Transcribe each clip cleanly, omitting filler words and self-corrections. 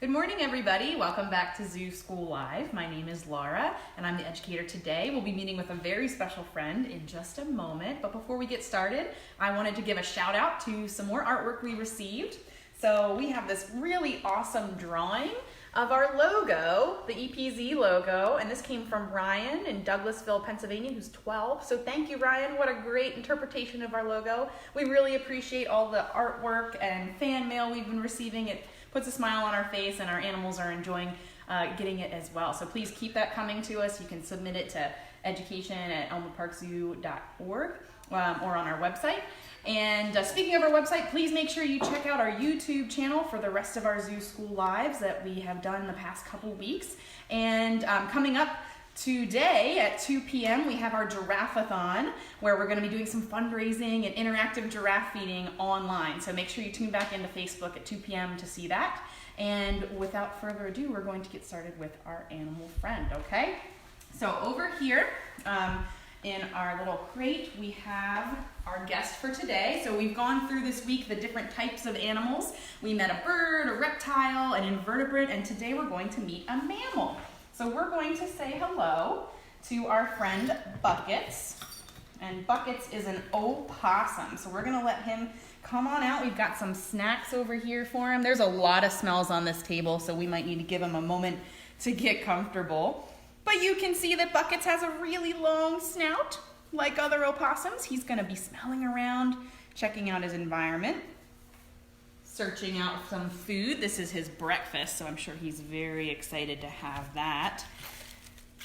Good morning, everybody. Welcome back to Zoo School Live. My name is Laura, and I'm the educator today. We'll be meeting with a very special friend in just a moment. But before we get started, I wanted to give a shout out to some more artwork we received. So we have this really awesome drawing of our logo, the EPZ logo, and this came from Ryan in Douglasville, Pennsylvania, who's 12. So thank you, Ryan. What a great interpretation of our logo. We really appreciate all the artwork and fan mail we've been receiving. It puts a smile on our face, and our animals are enjoying getting it as well. So please keep that coming to us. You can submit it to education@elmwoodparkzoo.org or on our website. And speaking of our website, please make sure you check out our YouTube channel for the rest of our Zoo School Lives that we have done the past couple weeks. And coming up today at 2 p.m. we have our Giraffe-a-thon, where we're going to be doing some fundraising and interactive giraffe feeding online. So make sure you tune back into Facebook at 2 p.m. to see that. And without further ado, we're going to get started with our animal friend, okay? So over here in our little crate, we have our guest for today. So we've gone through this week the different types of animals. We met a bird, a reptile, an invertebrate, and today we're going to meet a mammal. So we're going to say hello to our friend Buckets, and Buckets is an opossum. So we're gonna let him come on out. We've got some snacks over here for him. There's a lot of smells on this table, so we might need to give him a moment to get comfortable. But you can see that Buckets has a really long snout, like other opossums. He's gonna be smelling around, checking out his environment, searching out some food. This is his breakfast, so I'm sure he's very excited to have that.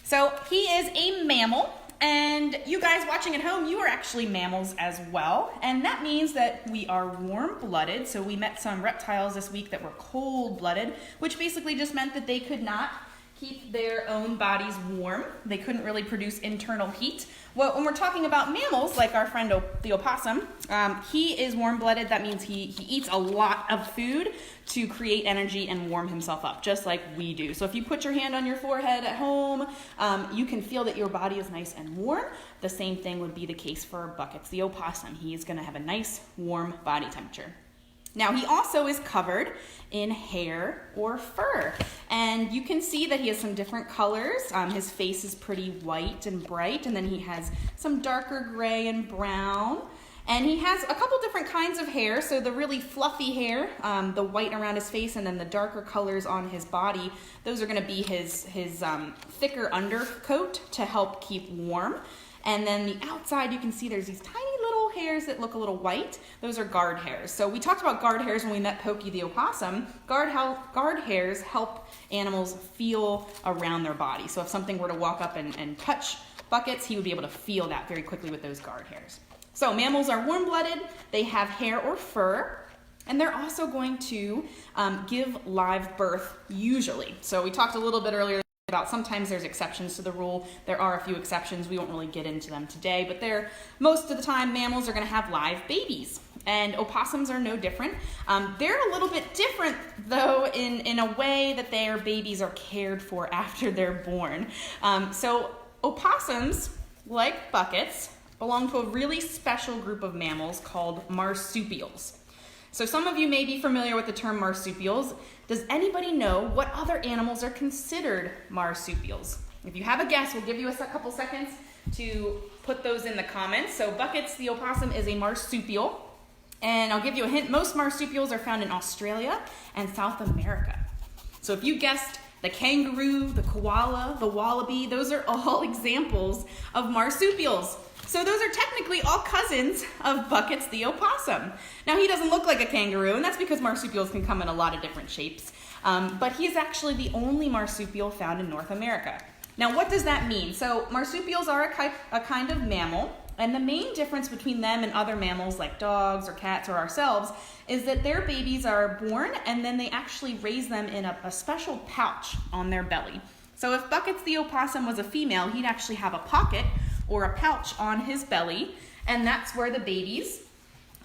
So he is a mammal, and you guys watching at home, you are actually mammals as well, and that means that we are warm-blooded. So we met some reptiles this week that were cold-blooded, which basically just meant that they could not keep their own bodies warm. They couldn't really produce internal heat. Well, when we're talking about mammals, like our friend the opossum, he is warm-blooded. That means he eats a lot of food to create energy and warm himself up, just like we do. So if you put your hand on your forehead at home, you can feel that your body is nice and warm. The same thing would be the case for Buckets, the opossum. He's gonna have a nice, warm body temperature. Now, he also is covered in hair or fur, and you can see that he has some different colors. His face is pretty white and bright, and then he has some darker gray and brown, and he has a couple different kinds of hair. So the really fluffy hair, the white around his face, and then the darker colors on his body, those are going to be his thicker undercoat to help keep warm. And then the outside, you can see there's these tiny little hairs that look a little white. Those are guard hairs. So we talked about guard hairs when we met Pokey the opossum. Guard hairs help animals feel around their body. So if something were to walk up and touch Buckets, he would be able to feel that very quickly with those guard hairs. So mammals are warm-blooded. They have hair or fur. And they're also going to give live birth usually. So we talked a little bit earlier about sometimes there's exceptions to the rule. There are a few exceptions. We won't really get into them today, but most of the time mammals are going to have live babies, and opossums are no different. They're a little bit different though in a way that their babies are cared for after they're born. So opossums, like Buckets, belong to a really special group of mammals called marsupials. So some of you may be familiar with the term marsupials. Does anybody know what other animals are considered marsupials? If you have a guess, we'll give you a couple seconds to put those in the comments. So Buckets the opossum is a marsupial. And I'll give you a hint. Most marsupials are found in Australia and South America. So if you guessed the kangaroo, the koala, the wallaby, those are all examples of marsupials. So those are technically all cousins of Buckets the opossum. Now, he doesn't look like a kangaroo, and that's because marsupials can come in a lot of different shapes. But he is actually the only marsupial found in North America. Now, what does that mean? So marsupials are a kind of mammal, and the main difference between them and other mammals like dogs or cats or ourselves is that their babies are born, and then they actually raise them in a special pouch on their belly. So if Buckets the opossum was a female, he'd actually have a pocket or a pouch on his belly, and that's where the babies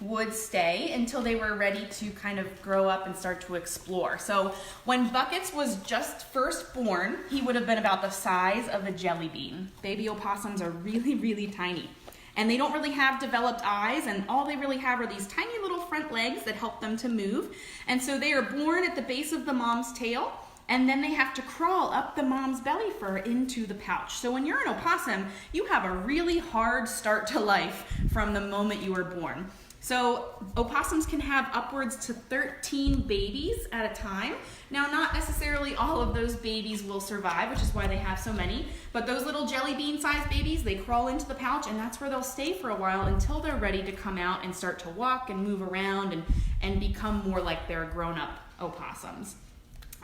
would stay until they were ready to kind of grow up and start to explore. So when Buckets was just first born, he would have been about the size of a jelly bean. Baby opossums are really, really tiny. And they don't really have developed eyes, and all they really have are these tiny little front legs that help them to move. And so they are born at the base of the mom's tail, and then they have to crawl up the mom's belly fur into the pouch. So when you're an opossum, you have a really hard start to life from the moment you were born. So opossums can have upwards to 13 babies at a time. Now, not necessarily all of those babies will survive, which is why they have so many, but those little jelly bean sized babies, they crawl into the pouch, and that's where they'll stay for a while until they're ready to come out and start to walk and move around and become more like their grown-up opossums.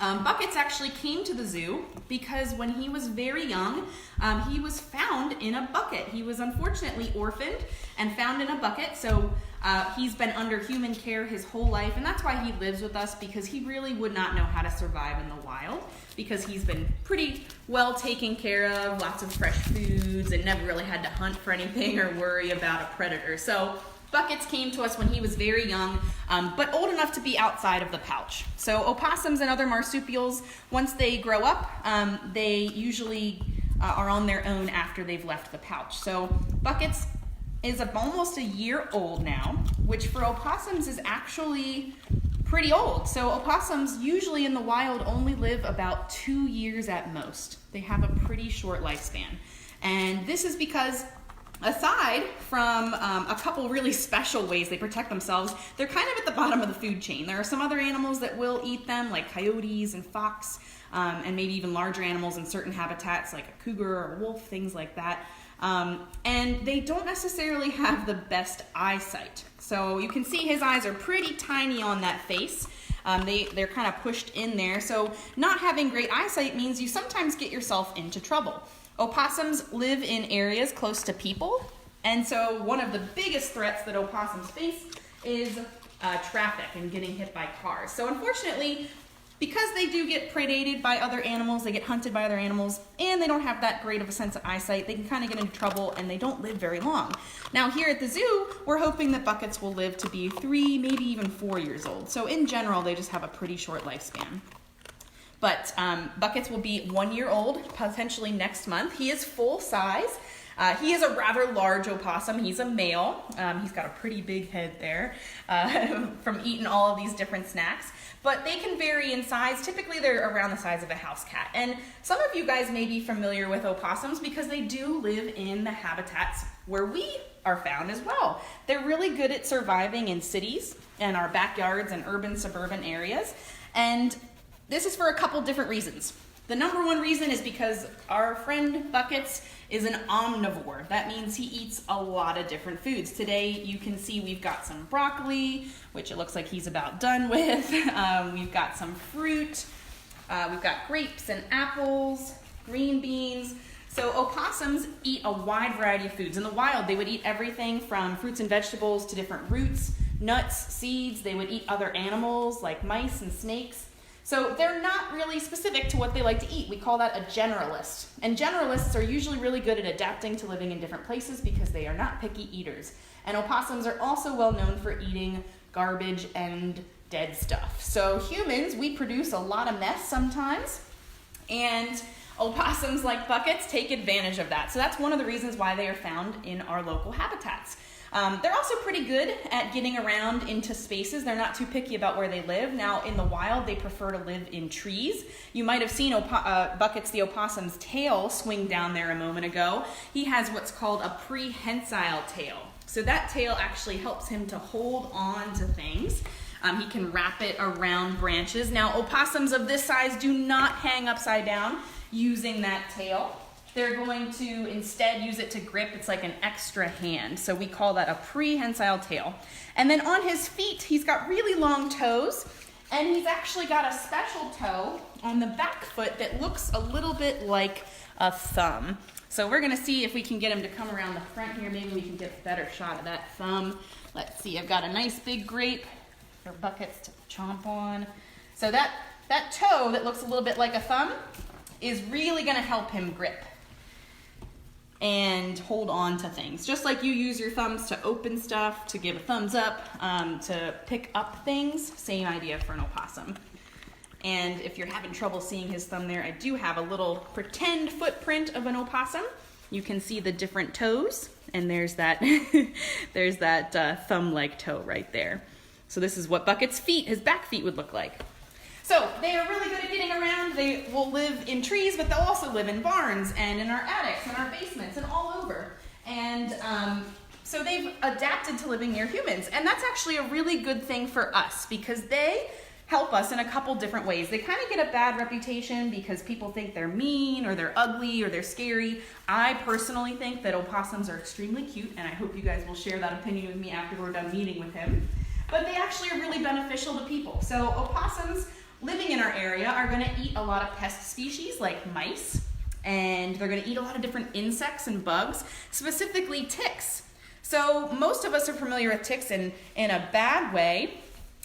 Buckets actually came to the zoo because when he was very young, he was found in a bucket. He was unfortunately orphaned and found in a bucket, so he's been under human care his whole life, and that's why he lives with us, because he really would not know how to survive in the wild, because he's been pretty well taken care of, lots of fresh foods, and never really had to hunt for anything or worry about a predator. So Buckets came to us when he was very young, but old enough to be outside of the pouch. So opossums and other marsupials, once they grow up, they usually are on their own after they've left the pouch. So Buckets is almost a year old now, which for opossums is actually pretty old. So opossums usually in the wild only live about 2 years at most. They have a pretty short lifespan. And this is because, aside from a couple really special ways they protect themselves, they're kind of at the bottom of the food chain. There are some other animals that will eat them, like coyotes and fox, and maybe even larger animals in certain habitats, like a cougar or a wolf, things like that. And they don't necessarily have the best eyesight. So you can see his eyes are pretty tiny on that face. They're kind of pushed in there. So not having great eyesight means you sometimes get yourself into trouble. Opossums live in areas close to people, and so one of the biggest threats that opossums face is traffic and getting hit by cars. So unfortunately, because they do get predated by other animals, they get hunted by other animals, and they don't have that great of a sense of eyesight, they can kind of get into trouble and they don't live very long. Now here at the zoo, we're hoping that Buckets will live to be 3, maybe even 4 years old. So in general, they just have a pretty short lifespan. But Buckets will be 1 year old, potentially next month. He is full size. He is a rather large opossum. He's a male. He's got a pretty big head there from eating all of these different snacks. But they can vary in size. Typically, they're around the size of a house cat. And some of you guys may be familiar with opossums because they do live in the habitats where we are found as well. They're really good at surviving in cities and our backyards and urban, suburban areas. And this is for a couple different reasons. The number one reason is because our friend Buckets is an omnivore. That means he eats a lot of different foods. Today you can see we've got some broccoli, which it looks like he's about done with. We've got some fruit. We've got grapes and apples, green beans. So opossums eat a wide variety of foods. In the wild, they would eat everything from fruits and vegetables to different roots, nuts, seeds. They would eat other animals like mice and snakes. So they're not really specific to what they like to eat. We call that a generalist. And generalists are usually really good at adapting to living in different places because they are not picky eaters. And opossums are also well known for eating garbage and dead stuff. So humans, we produce a lot of mess sometimes, and opossums like Buckets take advantage of that. So that's one of the reasons why they are found in our local habitats. They're also pretty good at getting around into spaces. They're not too picky about where they live. Now, in the wild, they prefer to live in trees. You might have seen Buckets the opossum's tail swing down there a moment ago. He has what's called a prehensile tail. So that tail actually helps him to hold on to things. He can wrap it around branches. Now, opossums of this size do not hang upside down using that tail. They're going to instead use it to grip. It's like an extra hand. So we call that a prehensile tail. And then on his feet, he's got really long toes, and he's actually got a special toe on the back foot that looks a little bit like a thumb. So we're gonna see if we can get him to come around the front here. Maybe we can get a better shot of that thumb. Let's see, I've got a nice big grape for Buckets to chomp on. So that toe that looks a little bit like a thumb is really gonna help him grip and hold on to things. Just like you use your thumbs to open stuff, to give a thumbs up, to pick up things, same idea for an opossum. And if you're having trouble seeing his thumb there, I do have a little pretend footprint of an opossum. You can see the different toes, and there's that, there's that thumb-like toe right there. So this is what Bucket's feet, his back feet, would look like. So they are really good at getting around. They will live in trees, but they'll also live in barns and in our attics and our basements and all over. And so they've adapted to living near humans. And that's actually a really good thing for us because they help us in a couple different ways. They kind of get a bad reputation because people think they're mean or they're ugly or they're scary. I personally think that opossums are extremely cute, and I hope you guys will share that opinion with me after we're done meeting with him. But they actually are really beneficial to people. So opossums living in our area are going to eat a lot of pest species like mice, and they're going to eat a lot of different insects and bugs, specifically ticks. So most of us are familiar with ticks in a bad way.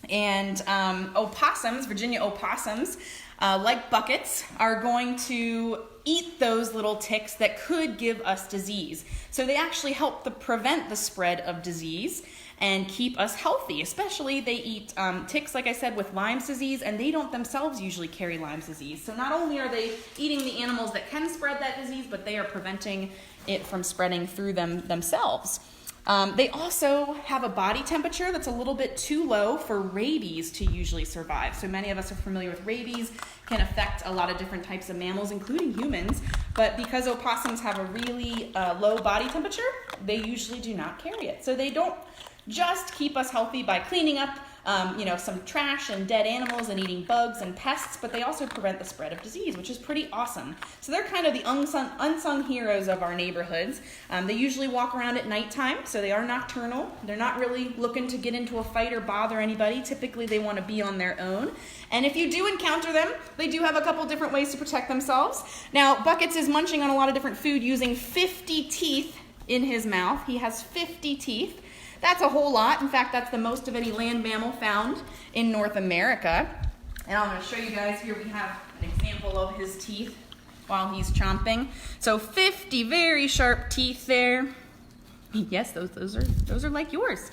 And opossums, Virginia opossums, like Buckets, are going to eat those little ticks that could give us disease. So they actually help to prevent the spread of disease and keep us healthy. Especially they eat ticks, like I said, with Lyme's disease, and they don't themselves usually carry Lyme's disease. So not only are they eating the animals that can spread that disease, but they are preventing it from spreading through them themselves. They also have a body temperature that's a little bit too low for rabies to usually survive. So many of us are familiar with rabies, can affect a lot of different types of mammals, including humans. But because opossums have a really low body temperature, they usually do not carry it. So they don't just keep us healthy by cleaning up some trash and dead animals and eating bugs and pests, but they also prevent the spread of disease, which is pretty awesome. So they're kind of the unsung heroes of our neighborhoods. They usually walk around at nighttime, so they are nocturnal. They're not really looking to get into a fight or bother anybody. Typically, they want to be on their own. And if you do encounter them, they do have a couple different ways to protect themselves. Now, Buckets is munching on a lot of different food using 50 teeth in his mouth. He has 50 teeth. That's a whole lot. In fact, that's the most of any land mammal found in North America. And I'm going to show you guys here. We have an example of his teeth while he's chomping. So 50 very sharp teeth there. Yes, those are like yours.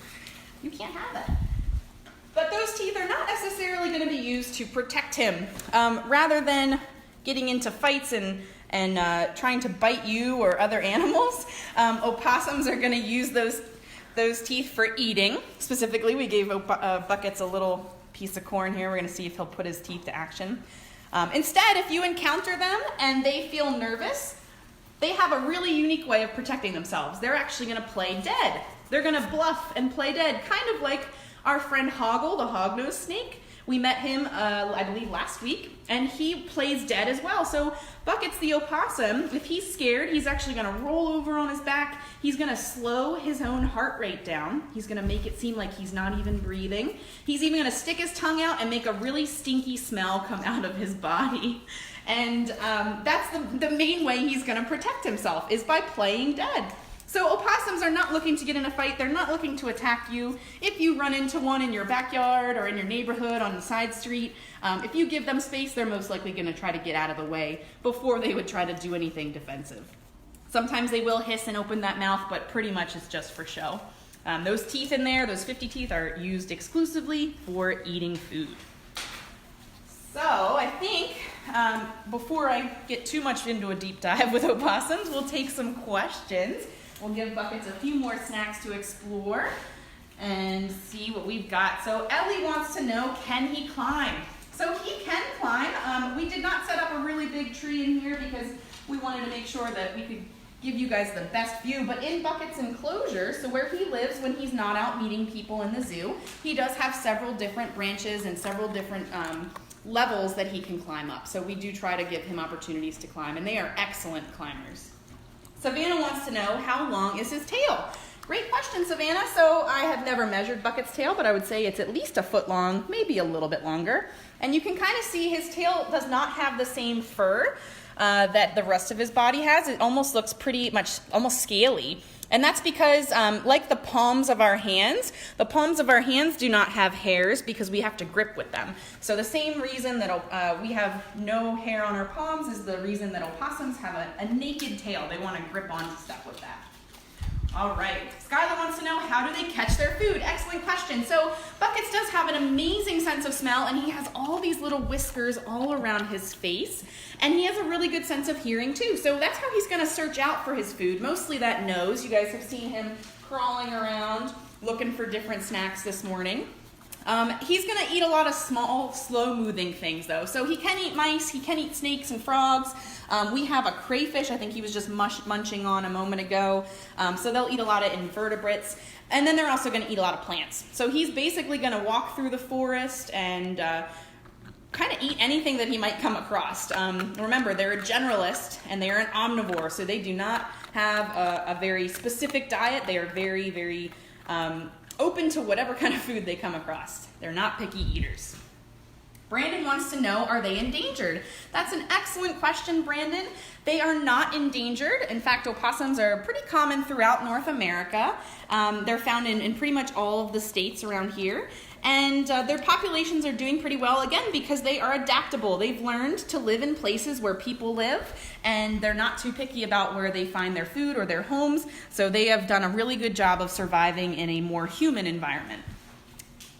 You can't have that. But those teeth are not necessarily going to be used to protect him. Rather than getting into fights and trying to bite you or other animals, opossums are going to use those teeth for eating. Specifically, we gave Buckets a little piece of corn here. We're going to see if he'll put his teeth to action. Instead, if you encounter them and they feel nervous, they have a really unique way of protecting themselves. They're actually going to play dead. They're going to bluff and play dead, kind of like our friend Hoggle, the hognose snake. We met him, I believe, last week, and he plays dead as well. So Buckets the opossum, if he's scared, he's actually going to roll over on his back. He's going to slow his own heart rate down. He's going to make it seem like he's not even breathing. He's even going to stick his tongue out and make a really stinky smell come out of his body. And that's the main way he's going to protect himself, is by playing dead. So opossums are not looking to get in a fight. They're not looking to attack you. If you run into one in your backyard or in your neighborhood on the side street, if you give them space, they're most likely going to try to get out of the way before they would try to do anything defensive. Sometimes they will hiss and open that mouth, but pretty much it's just for show. Those teeth in there, those 50 teeth, are used exclusively for eating food. So I think before I get too much into a deep dive with opossums, we'll take some questions. We'll give Buckets a few more snacks to explore and see what we've got. So Ellie wants to know, can he climb? So he can climb. We did not set up a really big tree in here because we wanted to make sure that we could give you guys the best view. But in Buckets' enclosure, so where he lives when he's not out meeting people in the zoo, he does have several different branches and several different levels that he can climb up. So we do try to give him opportunities to climb, and they are excellent climbers. Savannah wants to know, how long is his tail? Great question, Savannah. So I have never measured Bucket's tail, but I would say it's at least a foot long, maybe a little bit longer. And you can kind of see his tail does not have the same fur that the rest of his body has. It almost looks pretty much almost scaly. And that's because, like the palms of our hands do not have hairs because we have to grip with them. So the same reason that we have no hair on our palms is the reason that opossums have a naked tail. They want to grip onto stuff with that. All right, Skylar wants to know, how do they catch their food? Excellent question. So Buckets does have an amazing sense of smell, and he has all these little whiskers all around his face, and he has a really good sense of hearing too. So that's how he's going to search out for his food, mostly that nose. You guys have seen him crawling around looking for different snacks this morning. He's gonna eat a lot of small, slow-moving things though. So he can eat mice, he can eat snakes and frogs. We have a crayfish, I think he was just munching on a moment ago. So they'll eat a lot of invertebrates. And then they're also gonna eat a lot of plants. So he's basically gonna walk through the forest and kind of eat anything that he might come across. Remember, they're a generalist and they're an omnivore, so they do not have a very specific diet. They are very, very open to whatever kind of food they come across. They're not picky eaters. Brandon wants to know, are they endangered? That's an excellent question, Brandon. They are not endangered. In fact, opossums are pretty common throughout North America. They're found in pretty much all of the states around here. And their populations are doing pretty well, again, because they are adaptable. They've learned to live in places where people live, and they're not too picky about where they find their food or their homes. So they have done a really good job of surviving in a more human environment.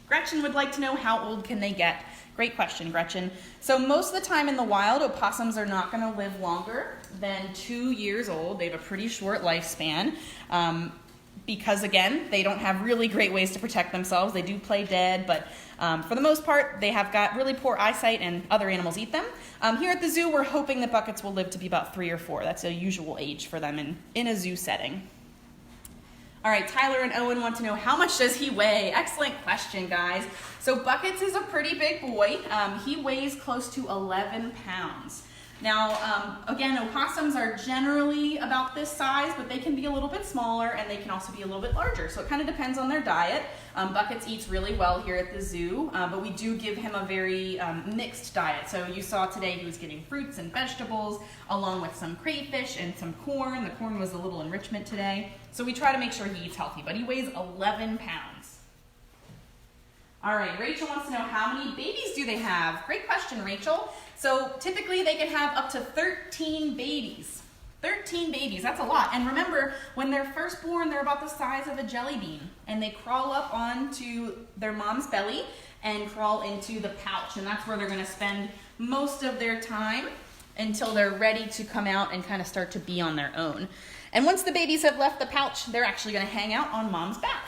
Gretchen would like to know, how old can they get? Great question, Gretchen. So most of the time in the wild, opossums are not going to live longer than 2 years old. They have a pretty short lifespan because, again, they don't have really great ways to protect themselves. They do play dead, but for the most part, they have got really poor eyesight and other animals eat them. Here at the zoo, we're hoping that buckets will live to be about 3 or 4. That's a usual age for them in a zoo setting. All right, Tyler and Owen want to know, how much does he weigh? Excellent question, guys. So Buckets is a pretty big boy. He weighs close to 11 pounds. Now, again, opossums are generally about this size, but they can be a little bit smaller and they can also be a little bit larger. So it kind of depends on their diet. Buckets eats really well here at the zoo, but we do give him a very mixed diet. So you saw today he was getting fruits and vegetables along with some crayfish and some corn. The corn was a little enrichment today. So we try to make sure he eats healthy, but he weighs 11 pounds. All right, Rachel wants to know, how many babies do they have? Great question, Rachel. So typically they can have up to 13 babies. 13 babies, that's a lot. And remember, when they're first born, they're about the size of a jelly bean. And they crawl up onto their mom's belly and crawl into the pouch. And that's where they're gonna spend most of their time until they're ready to come out and kind of start to be on their own. And once the babies have left the pouch, they're actually gonna hang out on mom's back.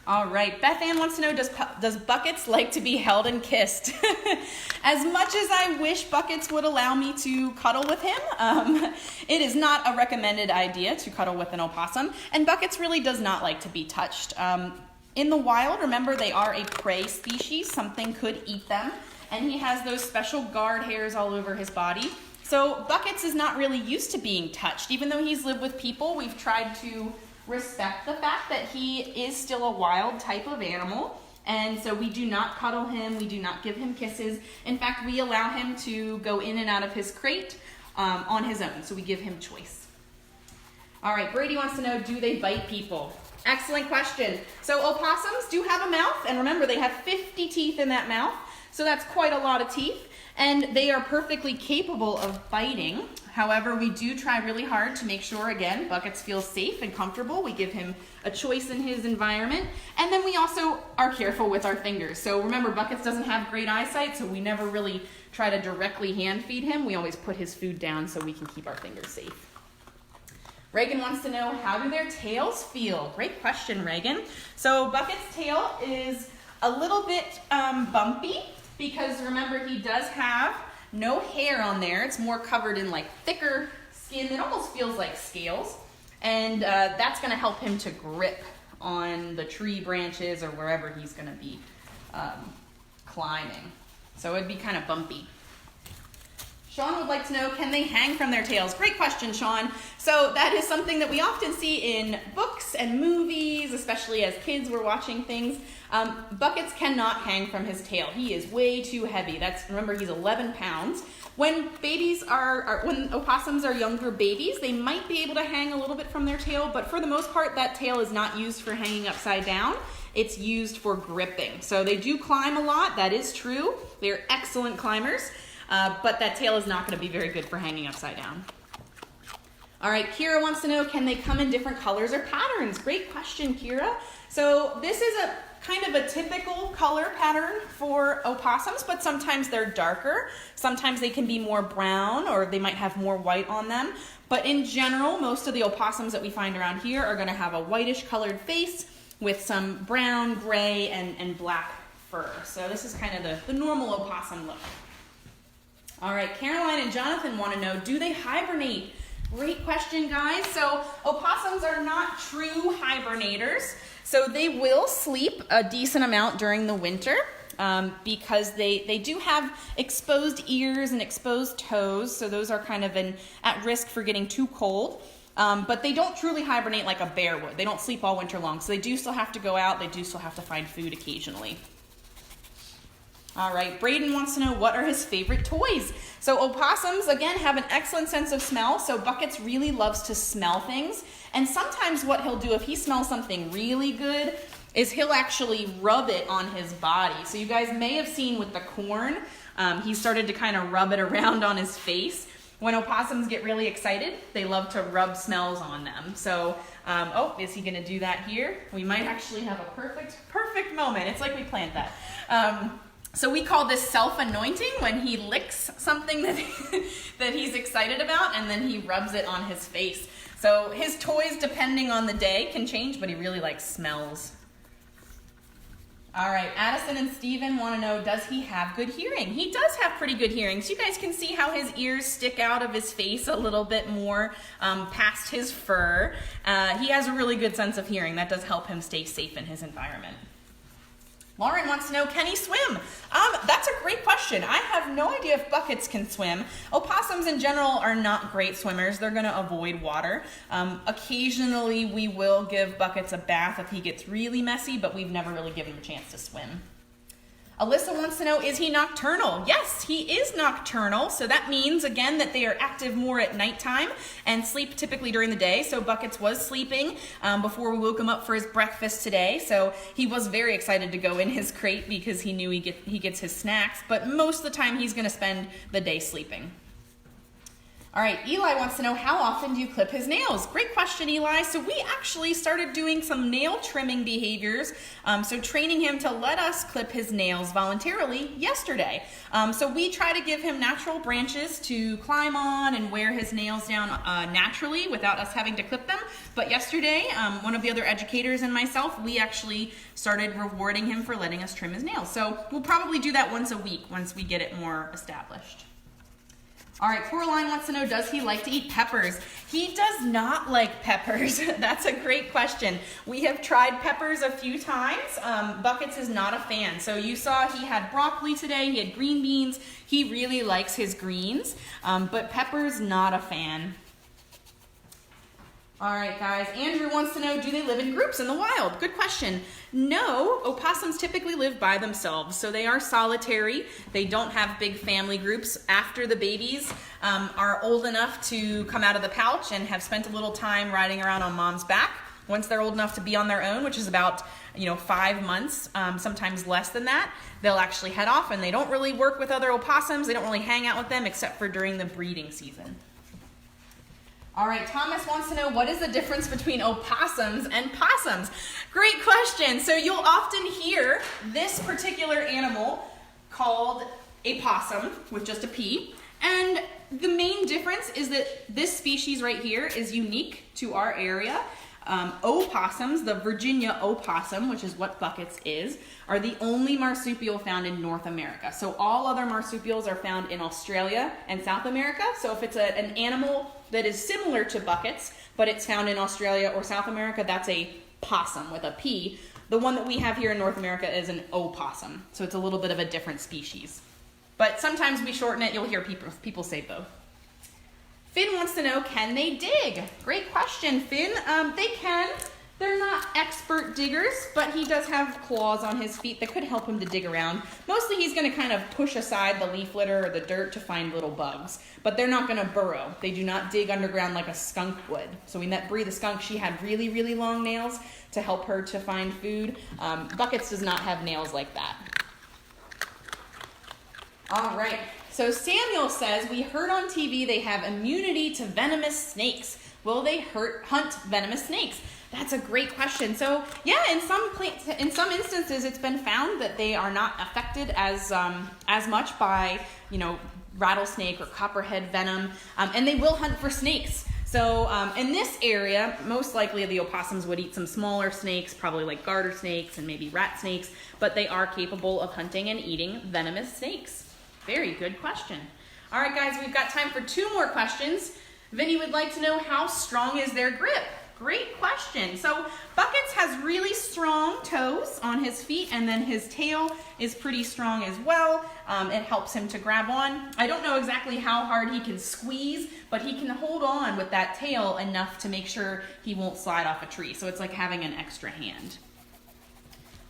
All right, Beth Ann wants to know, does Buckets like to be held and kissed? As much as I wish Buckets would allow me to cuddle with him, it is not a recommended idea to cuddle with an opossum, and Buckets really does not like to be touched. In the wild, remember, they are a prey species. Something could eat them, and he has those special guard hairs all over his body. So Buckets is not really used to being touched. Even though he's lived with people, we've tried to respect the fact that he is still a wild type of animal, and so we do not cuddle him, we do not give him kisses. In fact, we allow him to go in and out of his crate on his own, so we give him choice. All right, Brady wants to know, do they bite people? Excellent question. So opossums do have a mouth, and remember, they have 50 teeth in that mouth, so that's quite a lot of teeth, and they are perfectly capable of biting. However, we do try really hard to make sure, again, Buckets feels safe and comfortable. We give him a choice in his environment. And then we also are careful with our fingers. So remember, Buckets doesn't have great eyesight, so we never really try to directly hand feed him. We always put his food down so we can keep our fingers safe. Reagan wants to know, how do their tails feel? Great question, Reagan. So Buckets' tail is a little bit bumpy because remember, he does have no hair on there. It's more covered in like thicker skin. It almost feels like scales. And that's gonna help him to grip on the tree branches or wherever he's gonna be climbing. So it'd be kind of bumpy. Sean would like to know, can they hang from their tails? Great question, Sean. So that is something that we often see in books and movies, especially as kids we're watching things. Buckets cannot hang from his tail. He is way too heavy. Remember, he's 11 pounds. When when opossums are younger babies, they might be able to hang a little bit from their tail, but for the most part, that tail is not used for hanging upside down. It's used for gripping. So they do climb a lot, that is true. They're excellent climbers. But that tail is not going to be very good for hanging upside down. All right, Kira wants to know, can they come in different colors or patterns? Great question, Kira. So this is a kind of a typical color pattern for opossums, but sometimes they're darker. Sometimes they can be more brown, or they might have more white on them. But in general, most of the opossums that we find around here are going to have a whitish colored face. with some brown, gray, and black fur. So this is kind of the normal opossum look. All right, Caroline and Jonathan want to know, do they hibernate? Great question, guys. So opossums are not true hibernators. So they will sleep a decent amount during the winter because they do have exposed ears and exposed toes. So those are kind of at risk for getting too cold. But they don't truly hibernate like a bear would. They don't sleep all winter long. So they do still have to go out. They do still have to find food occasionally. All right, Braden wants to know, what are his favorite toys? So opossums, again, have an excellent sense of smell. So Buckets really loves to smell things. And sometimes what he'll do if he smells something really good is he'll actually rub it on his body. So you guys may have seen with the corn, he started to kind of rub it around on his face. When opossums get really excited, they love to rub smells on them. So, oh, is he gonna do that here? We might actually have a perfect moment. It's like we planned that. So we call this self-anointing, when he licks something that he's excited about and then he rubs it on his face. So his toys, depending on the day, can change, but he really likes smells. All right, Addison and Steven want to know, does he have good hearing? He does have pretty good hearing. So you guys can see how his ears stick out of his face a little bit more past his fur. He has a really good sense of hearing. That does help him stay safe in his environment. Lauren wants to know, can he swim? That's a great question. I have no idea if Buckets can swim. Opossums in general are not great swimmers. They're going to avoid water. Occasionally we will give Buckets a bath if he gets really messy, but we've never really given him a chance to swim. Alyssa wants to know, is he nocturnal? Yes, he is nocturnal. So that means, again, that they are active more at nighttime and sleep typically during the day. So Buckets was sleeping before we woke him up for his breakfast today. So he was very excited to go in his crate because he knew he gets his snacks. But most of the time, he's going to spend the day sleeping. All right, Eli wants to know, how often do you clip his nails? Great question, Eli. So we actually started doing some nail trimming behaviors, so training him to let us clip his nails voluntarily yesterday. So we try to give him natural branches to climb on and wear his nails down naturally without us having to clip them. But yesterday, one of the other educators and myself, we actually started rewarding him for letting us trim his nails. So we'll probably do that once a week once we get it more established. All right, Coraline wants to know, does he like to eat peppers? He does not like peppers. That's a great question. We have tried peppers a few times. Buckets is not a fan. So you saw he had broccoli today, he had green beans. He really likes his greens, but peppers, not a fan. All right, guys, Andrew wants to know, do they live in groups in the wild? Good question. No, opossums typically live by themselves, so they are solitary. They don't have big family groups. After the babies are old enough to come out of the pouch and have spent a little time riding around on mom's back, once they're old enough to be on their own, which is about 5 months, sometimes less than that, they'll actually head off, and they don't really work with other opossums. They don't really hang out with them except for during the breeding season. All right, Thomas wants to know, what is the difference between opossums and possums? Great question. So you'll often hear this particular animal called a possum with just a P. And the main difference is that this species right here is unique to our area. Opossums, the Virginia opossum, which is what Buckets is, are the only marsupial found in North America. So all other marsupials are found in Australia and South America. So if it's an animal that is similar to Buckets, but it's found in Australia or South America, that's a possum with a P. The one that we have here in North America is an opossum. So it's a little bit of a different species. But sometimes we shorten it. You'll hear people say both. Finn wants to know, can they dig? Great question, Finn. They can. They're not expert diggers, but he does have claws on his feet that could help him to dig around. Mostly he's going to kind of push aside the leaf litter or the dirt to find little bugs, but they're not going to burrow. They do not dig underground like a skunk would. So we met Bree the skunk. She had really, really long nails to help her to find food. Buckets does not have nails like that. All right. So Samuel says, we heard on TV they have immunity to venomous snakes. Will they hunt venomous snakes? That's a great question. So yeah, in some instances, it's been found that they are not affected as much by rattlesnake or copperhead venom, and they will hunt for snakes. So in this area, most likely the opossums would eat some smaller snakes, probably like garter snakes and maybe rat snakes, but they are capable of hunting and eating venomous snakes. Very good question. All right, guys, we've got time for 2 more questions. Vinny would like to know, how strong is their grip? Great question. So Buckets has really strong toes on his feet, and then his tail is pretty strong as well. It helps him to grab on. I don't know exactly how hard he can squeeze, but he can hold on with that tail enough to make sure he won't slide off a tree. So it's like having an extra hand.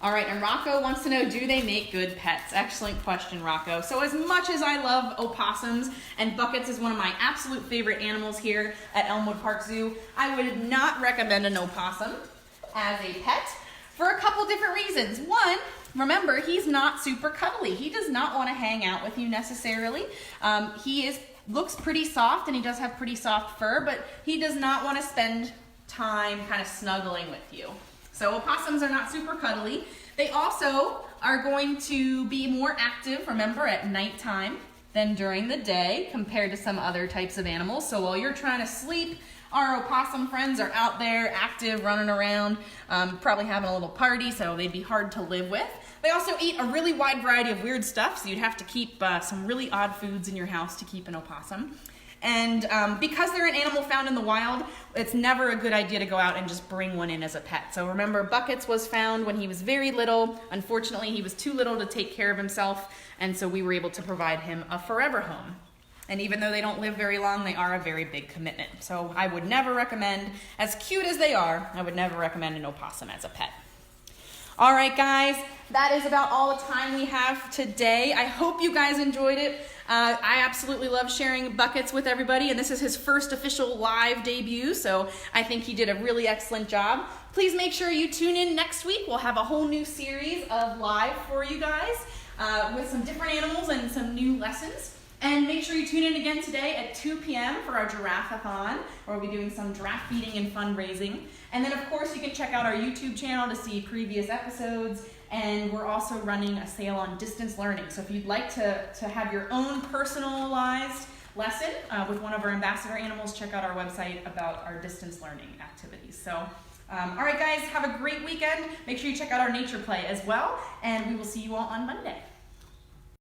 All right, and Rocco wants to know, do they make good pets? Excellent question, Rocco. So as much as I love opossums, and Buckets is one of my absolute favorite animals here at Elmwood Park Zoo, I would not recommend an opossum as a pet for a couple different reasons. One, remember, he's not super cuddly. He does not want to hang out with you necessarily. He looks pretty soft, and he does have pretty soft fur, but he does not want to spend time kind of snuggling with you. So opossums are not super cuddly. They also are going to be more active, remember, at nighttime than during the day compared to some other types of animals. So while you're trying to sleep, our opossum friends are out there active, running around, probably having a little party, so they'd be hard to live with. They also eat a really wide variety of weird stuff, so you'd have to keep some really odd foods in your house to keep an opossum. And because they're an animal found in the wild, it's never a good idea to go out and just bring one in as a pet. So remember, Buckets was found when he was very little. Unfortunately, he was too little to take care of himself, and so we were able to provide him a forever home. And even though they don't live very long, they are a very big commitment. So I would never recommend, as cute as they are, I would never recommend an opossum as a pet. All right, guys, that is about all the time we have today. I hope you guys enjoyed it. I absolutely love sharing Buckets with everybody, and this is his first official live debut, so I think he did a really excellent job. Please make sure you tune in next week. We'll have a whole new series of live for you guys with some different animals and some new lessons. And make sure you tune in again today at 2 p.m. for our giraffe-a-thon, where we'll be doing some giraffe feeding and fundraising. And then, of course, you can check out our YouTube channel to see previous episodes. And we're also running a sale on distance learning. So if you'd like to have your own personalized lesson with one of our ambassador animals, check out our website about our distance learning activities. So, all right, guys, have a great weekend. Make sure you check out our nature play as well. And we will see you all on Monday.